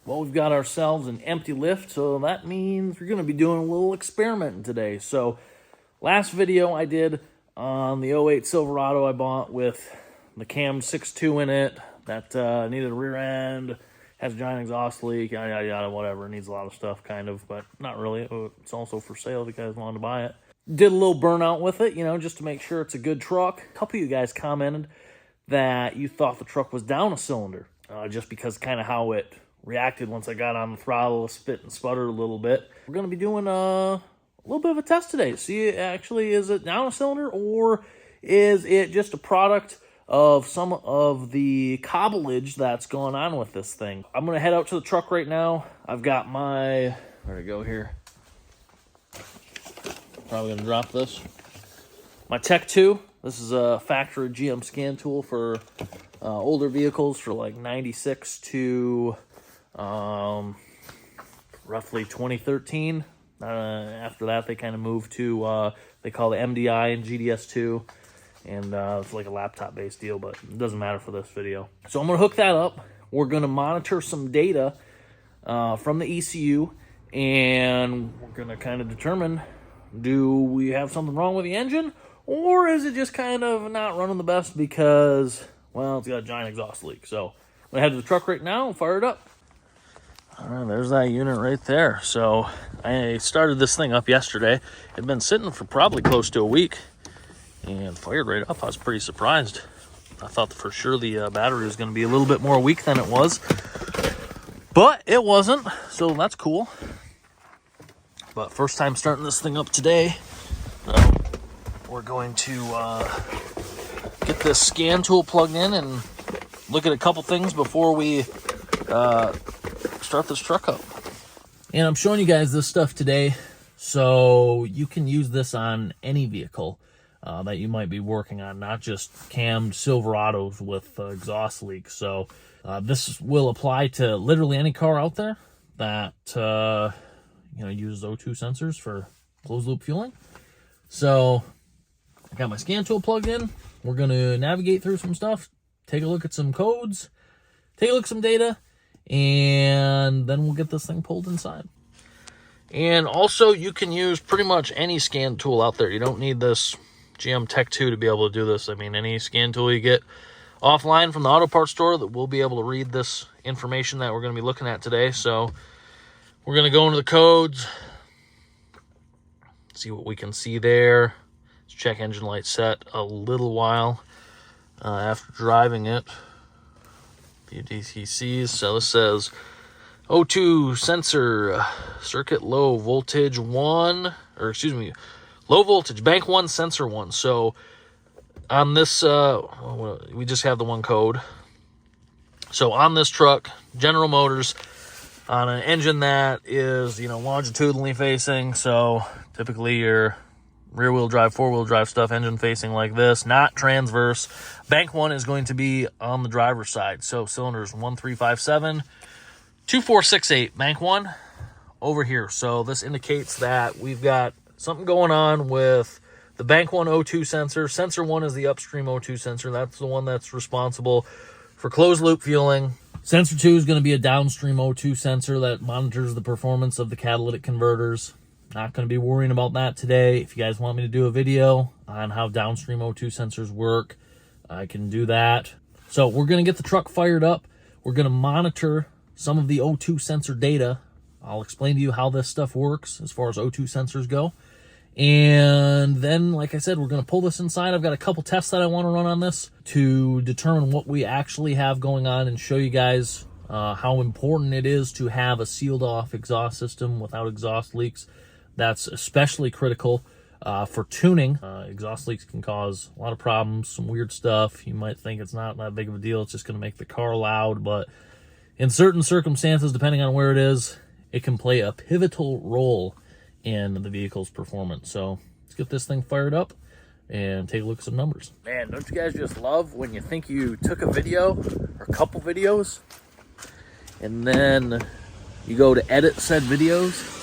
Well, we've got ourselves an empty lift, so that means we're going to be doing a little experimenting today. So, last video I did on the 08 Silverado I bought with the cam 6.2 in it that needed a rear end, has a giant exhaust leak, yada, yada, yada, whatever. It needs a lot of stuff, kind of, but not really. It's also for sale if you guys wanted to buy it. Did a little burnout with it, you know, just to make sure it's a good truck. A couple of you guys commented that you thought the truck was down a cylinder, just because kind of how it reacted once I got on the throttle, spit and sputtered a little bit. We're going to be doing a little bit of a test today. See, actually, is it down a cylinder or is it just a product of some of the cobblage that's going on with this thing? I'm going to head out to the truck right now. I've got my, where'd it go here? Probably going to drop this. My Tech 2. This is a factory GM scan tool for older vehicles for like 96 to roughly 2013. After that, they kind of moved to, they call it MDI and GDS2. And it's like a laptop-based deal, but it doesn't matter for this video. So I'm going to hook that up. We're going to monitor some data from the ECU. And we're going to kind of determine, do we have something wrong with the engine? Or is it just kind of not running the best because, well, it's got a giant exhaust leak. So I'm going to head to the truck right now and fire it up. All right, there's that unit right there. So I started this thing up yesterday. It had been sitting for probably close to a week and fired right up. I was pretty surprised. I thought for sure the battery was going to be a little bit more weak than it was, but it wasn't, so that's cool. But first time starting this thing up today. We're going to get this scan tool plugged in and look at a couple things before we start this truck up. And I'm showing you guys this stuff today so you can use this on any vehicle that you might be working on, not just cammed Silverados with exhaust leaks. So this will apply to literally any car out there that uses O2 sensors for closed loop fueling. So I got my scan tool plugged in. We're going to navigate through some stuff, take a look at some codes, take a look at some data, and then we'll get this thing pulled inside. And also, you can use pretty much any scan tool out there. You don't need this GM Tech 2 to be able to do this. I mean, any scan tool you get offline from the auto parts store that will be able to read this information that we're going to be looking at today. So we're going to go into the codes, see what we can see there. Let's check engine light set a little while after driving it. Few DTCs. So this says O2 sensor circuit low voltage 1, or excuse me, low voltage bank 1 sensor 1. So on this, we just have the one code. So on this truck, General Motors, on an engine that is, longitudinally facing, so typically your rear-wheel drive, four-wheel drive stuff, engine facing like this, not transverse. Bank 1 is going to be on the driver's side. So cylinders 1, 3, 5, 7, 2, 4, 6, 8. Bank 1 over here. So this indicates that we've got something going on with the Bank 1 O2 sensor. Sensor 1 is the upstream O2 sensor. That's the one that's responsible for closed-loop fueling. Sensor 2 is going to be a downstream O2 sensor that monitors the performance of the catalytic converters. Not going to be worrying about that today. If you guys want me to do a video on how downstream O2 sensors work, I can do that. So we're going to get the truck fired up. We're going to monitor some of the O2 sensor data. I'll explain to you how this stuff works as far as O2 sensors go. And then, like I said, we're going to pull this inside. I've got a couple tests that I want to run on this to determine what we actually have going on and show you guys how important it is to have a sealed off exhaust system without exhaust leaks. That's especially critical for tuning. Exhaust leaks can cause a lot of problems, some weird stuff. You might think it's not that big of a deal. It's just going to make the car loud. But in certain circumstances, depending on where it is, it can play a pivotal role in the vehicle's performance. So let's get this thing fired up and take a look at some numbers. Man, don't you guys just love when you think you took a video or a couple videos and then you go to edit said videos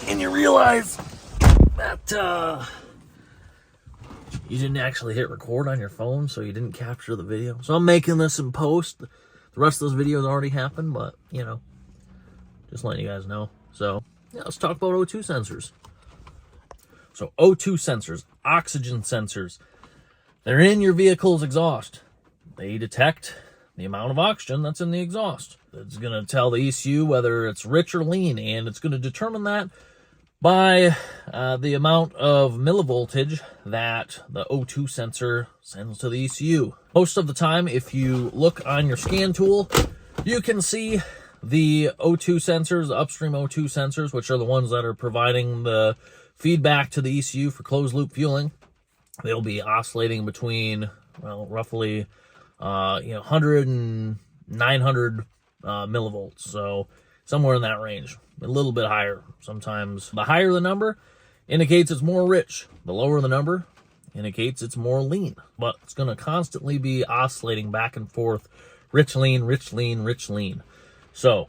and you realize that you didn't actually hit record on your phone, so you didn't capture the video. So I'm making this in post. The rest of those videos already happened, but Just letting you guys know. So yeah, let's talk about O2 sensors. So O2 sensors, oxygen sensors, they're in your vehicle's exhaust. They detect the amount of oxygen that's in the exhaust. It's going to tell the ECU whether it's rich or lean, and it's going to determine that by the amount of millivoltage that the O2 sensor sends to the ECU. Most of the time, if you look on your scan tool, you can see the O2 sensors, the upstream O2 sensors, which are the ones that are providing the feedback to the ECU for closed loop fueling. They'll be oscillating between, well, roughly 100 and 900 millivolts. So somewhere in that range, a little bit higher. Sometimes the higher the number indicates it's more rich. The lower the number indicates it's more lean. But it's going to constantly be oscillating back and forth, rich, lean, rich, lean, rich, lean. So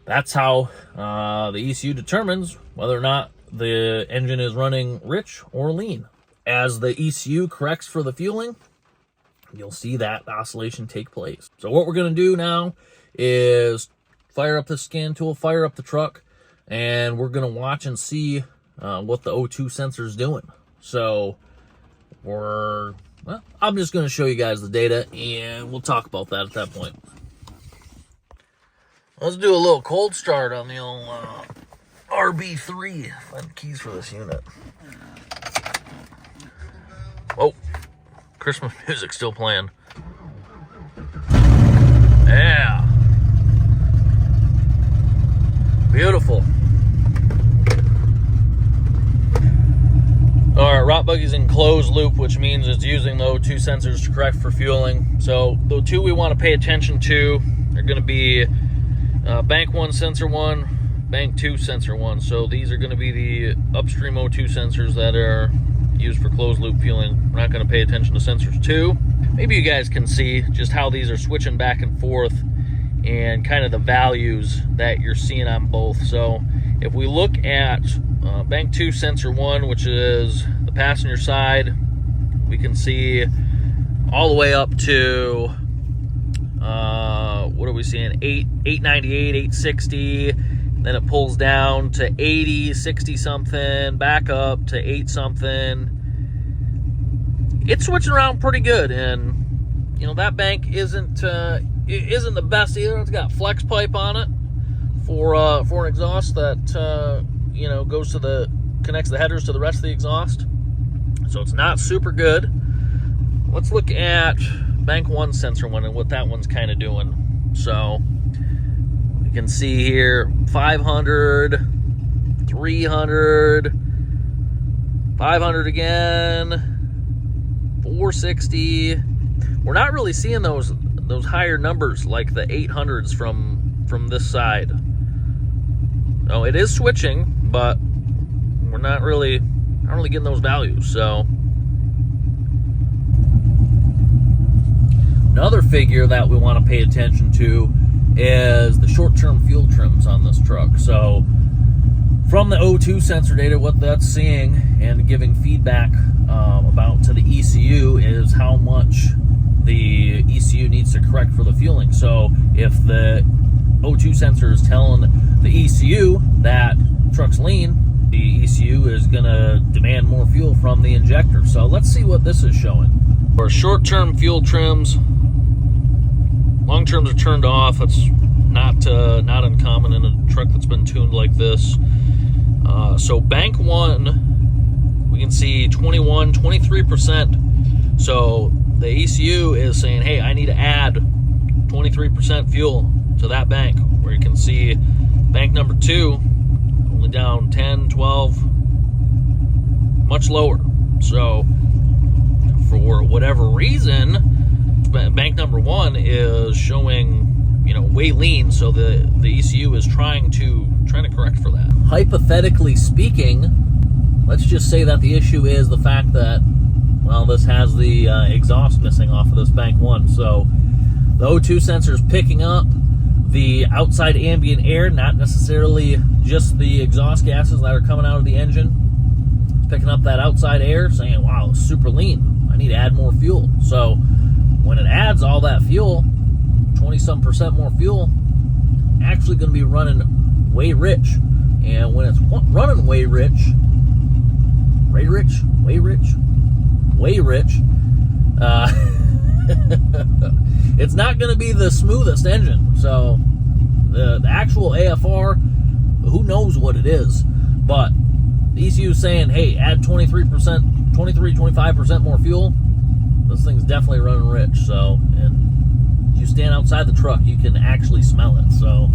that's how the ECU determines whether or not the engine is running rich or lean. As the ECU corrects for the fueling, you'll see that oscillation take place. So what we're going to do now is fire up the scan tool, fire up the truck, and we're going to watch and see what the O2 sensor is doing. So I'm just going to show you guys the data, and we'll talk about that at that point. Let's do a little cold start on the old RB3. Find the keys for this unit. Oh, Christmas music still playing. Yeah. Beautiful. All right, rot buggy's in closed loop, which means it's using the O2 sensors to correct for fueling. So the two we want to pay attention to are going to be bank 1 sensor 1, bank 2 sensor 1. So these are going to be the upstream O2 sensors that are used for closed loop fueling. We're not going to pay attention to sensors 2. Maybe you guys can see just how these are switching back and forth and kind of the values that you're seeing on both. So if we look at bank 2 sensor 1, which is the passenger side, we can see all the way up to what are we seeing, 898, 860, then it pulls down to 80, 60 something, back up to 8 something. It's switching around pretty good, and you know that bank isn't the best either. It's got flex pipe on it for an exhaust that connects the headers to the rest of the exhaust. So it's not super good. Let's look at bank 1 sensor 1 and what that one's kind of doing. So we can see here 500, 300, 500 again, 460. We're not really seeing those higher numbers like the 800s from this side. Oh, it is switching, but we're not really getting those values. So another figure that we want to pay attention to is the short-term fuel trims on this truck. So from the O2 sensor data, what that's seeing and giving feedback about to the ECU is how much the ECU needs to correct for the fueling. So if the O2 sensor is telling the ECU that truck's lean, the ECU is going to demand more fuel from the injector. So let's see what this is showing. For short-term fuel trims, long terms are turned off. That's not uncommon in a truck that's been tuned like this. So bank 1, we can see 21, 23%. So the ECU is saying, hey, I need to add 23% fuel to that bank. Where you can see bank number 2 only down 10, 12, much lower. So for whatever reason, bank number 1 is showing, way lean. So the ECU is trying to correct for that. Hypothetically speaking, let's just say that the issue is the fact that, well, this has the exhaust missing off of this bank 1. So the O2 sensor is picking up the outside ambient air, not necessarily just the exhaust gases that are coming out of the engine. It's picking up that outside air, saying, wow, it's super lean. I need to add more fuel. So when it adds all that fuel, 20-some% more fuel, actually going to be running way rich. And when it's running way rich, it's not going to be the smoothest engine. So the actual AFR, who knows what it is, but the ECU saying, hey, add 25% more fuel, this thing's definitely running rich. So, and you stand outside the truck, you can actually smell it. So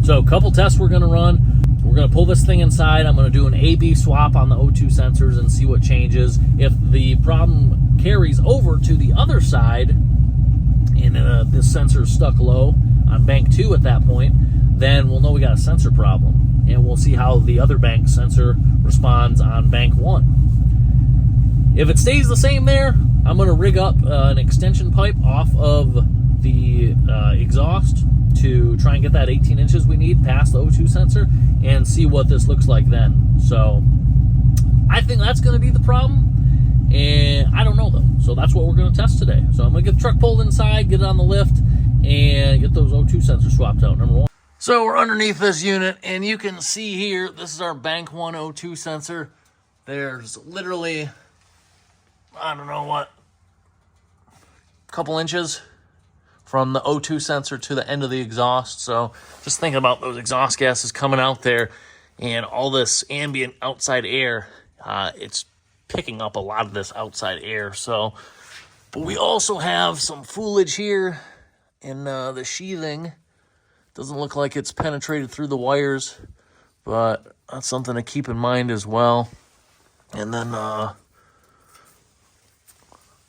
a couple tests we're going to run. We're going to pull this thing inside. I'm going to do an A-B swap on the O2 sensors and see what changes. If the problem carries over to the other side, and this sensor is stuck low on bank 2 at that point, then we'll know we got a sensor problem. And we'll see how the other bank sensor responds on bank 1. If it stays the same there, I'm going to rig up an extension pipe off of the exhaust to try and get that 18 inches we need past the O2 sensor and see what this looks like then. So I think that's going to be the problem, and I don't know though. So that's what we're going to test today. So I'm going to get the truck pulled inside, get it on the lift, and get those O2 sensors swapped out, number 1. So we're underneath this unit, and you can see here, this is our bank 1 O2 sensor. There's literally, I don't know what, a couple inches from the O2 sensor to the end of the exhaust. So just thinking about those exhaust gases coming out there and all this ambient outside air, it's picking up a lot of this outside air. So, but we also have some foolage here in the sheathing. Doesn't look like it's penetrated through the wires, but that's something to keep in mind as well. And then, well,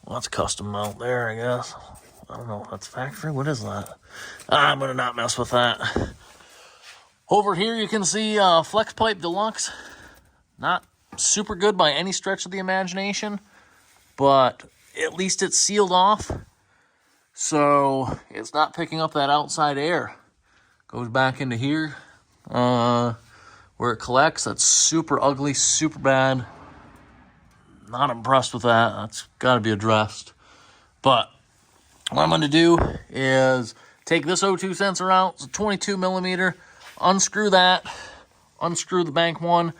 that's custom mount there, I guess. I don't know if that's factory. What is that? I'm going to not mess with that. Over here, you can see Flex Pipe Deluxe. Not super good by any stretch of the imagination, but at least it's sealed off, so it's not picking up that outside air. Goes back into here where it collects. That's super ugly, super bad. Not impressed with that. That's got to be addressed. But what I'm going to do is take this O2 sensor out. It's a 22 millimeter. Unscrew that. Unscrew the bank 1.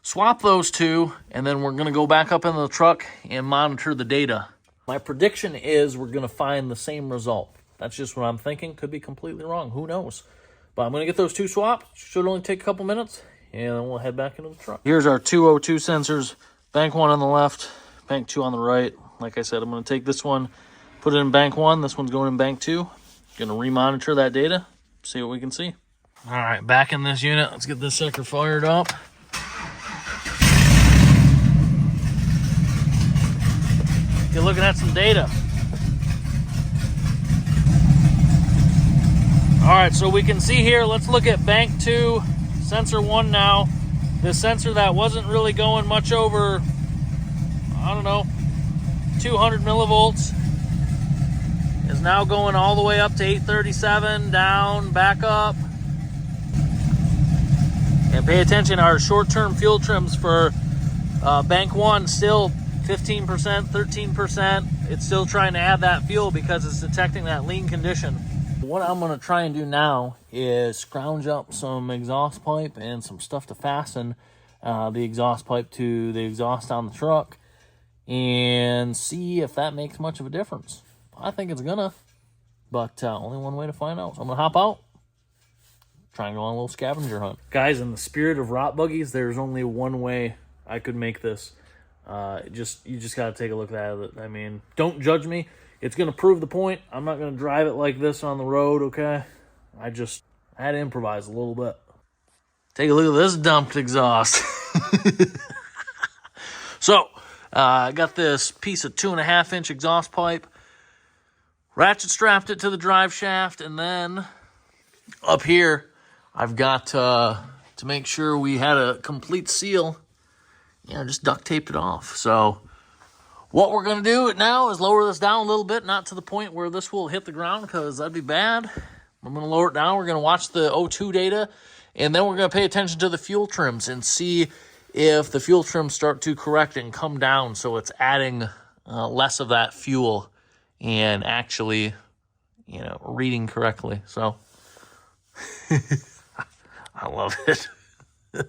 Swap those two. And then we're going to go back up into the truck and monitor the data. My prediction is we're going to find the same result. That's just what I'm thinking. Could be completely wrong. Who knows? But I'm going to get those two swapped. Should only take a couple minutes. And then we'll head back into the truck. Here's our two O2 sensors. Bank 1 on the left. Bank 2 on the right. Like I said, I'm going to take this one, put it in bank 1. This one's going in bank 2. Going to remonitor that data, see what we can see. All right, back in this unit. Let's get this sucker fired up. You're looking at some data. All right, so we can see here, let's look at bank 2, sensor 1 now. This sensor that wasn't really going much over, I don't know, 200 millivolts is now going all the way up to 837, down, back up. And pay attention, our short-term fuel trims for bank 1 still 15%, 13%. It's still trying to add that fuel because it's detecting that lean condition. What I'm going to try and do now is scrounge up some exhaust pipe and some stuff to fasten the exhaust pipe to the exhaust on the truck and see if that makes much of a difference. I think it's gonna, but only one way to find out. So I'm gonna hop out, try and go on a little scavenger hunt. Guys, in the spirit of rot buggies, there's only one way I could make this. You just gotta take a look at it. I mean, don't judge me. It's gonna prove the point. I'm not gonna drive it like this on the road, okay? I had to improvise a little bit. Take a look at this dumped exhaust. So, I got this piece of 2.5-inch exhaust pipe, ratchet strapped it to the drive shaft, and then up here, I've got to make sure we had a complete seal, just duct taped it off. So what we're going to do now is lower this down a little bit, not to the point where this will hit the ground because that'd be bad. I'm going to lower it down. We're going to watch the O2 data, and then we're going to pay attention to the fuel trims and see if the fuel trims start to correct and come down so it's adding less of that fuel and actually, reading correctly. So I love it. All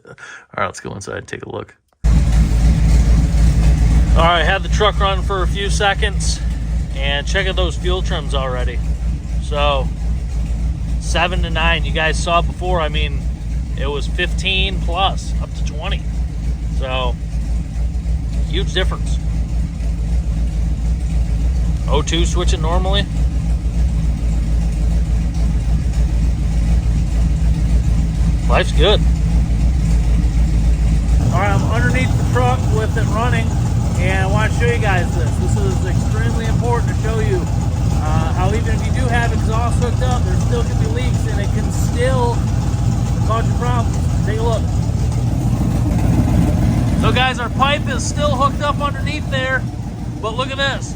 right, let's go inside and take a look. All right, had the truck run for a few seconds and check out those fuel trims already. So 7 to 9, you guys saw before. I mean, it was 15 plus up to 20. So huge difference. O2 switching normally. Life's good. All right, I'm underneath the truck with it running, and I want to show you guys this. This is extremely important to show you how even if you do have exhaust hooked up, there still can be leaks, and it can still cause you problems. Take a look. So guys, our pipe is still hooked up underneath there, but look at this.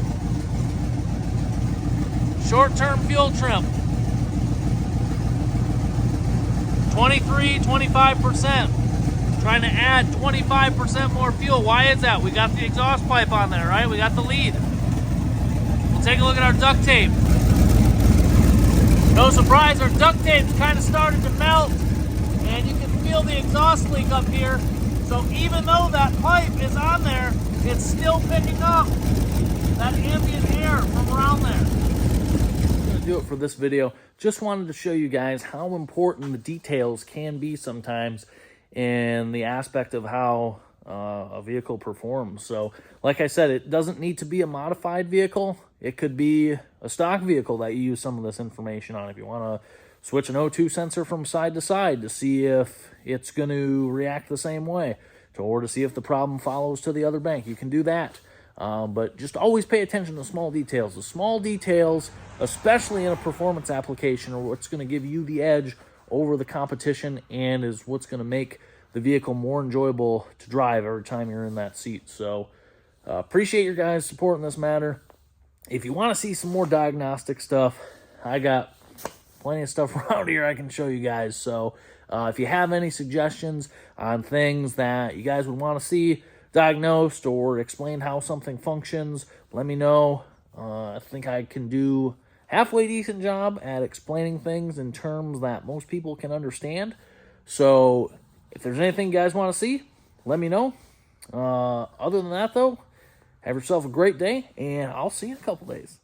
Short-term fuel trim. 23, 25%. Trying to add 25% more fuel. Why is that? We got the exhaust pipe on there, right? We got the lead. We'll take a look at our duct tape. No surprise, our duct tape's kind of started to melt, and you can feel the exhaust leak up here. So even though that pipe is on there, it's still picking up that ambient air from around there. I'm gonna do it for this video. Just wanted to show you guys how important the details can be sometimes in the aspect of how a vehicle performs. So like I said, it doesn't need to be a modified vehicle. It could be a stock vehicle that you use some of this information on. If you want to switch an O2 sensor from side to side to see if it's going to react the same way, or to see if the problem follows to the other bank, you can do that. But just always pay attention to small details. The small details, especially in a performance application, are what's going to give you the edge over the competition and is what's going to make the vehicle more enjoyable to drive every time you're in that seat. So appreciate your guys' support in this matter. If you want to see some more diagnostic stuff, I got plenty of stuff around here I can show you guys. So if you have any suggestions on things that you guys would want to see diagnosed or explain how something functions, let me know. I think I can do halfway decent job at explaining things in terms that most people can understand. So if there's anything you guys want to see, let me know. Other than that, though, have yourself a great day, and I'll see you in a couple days.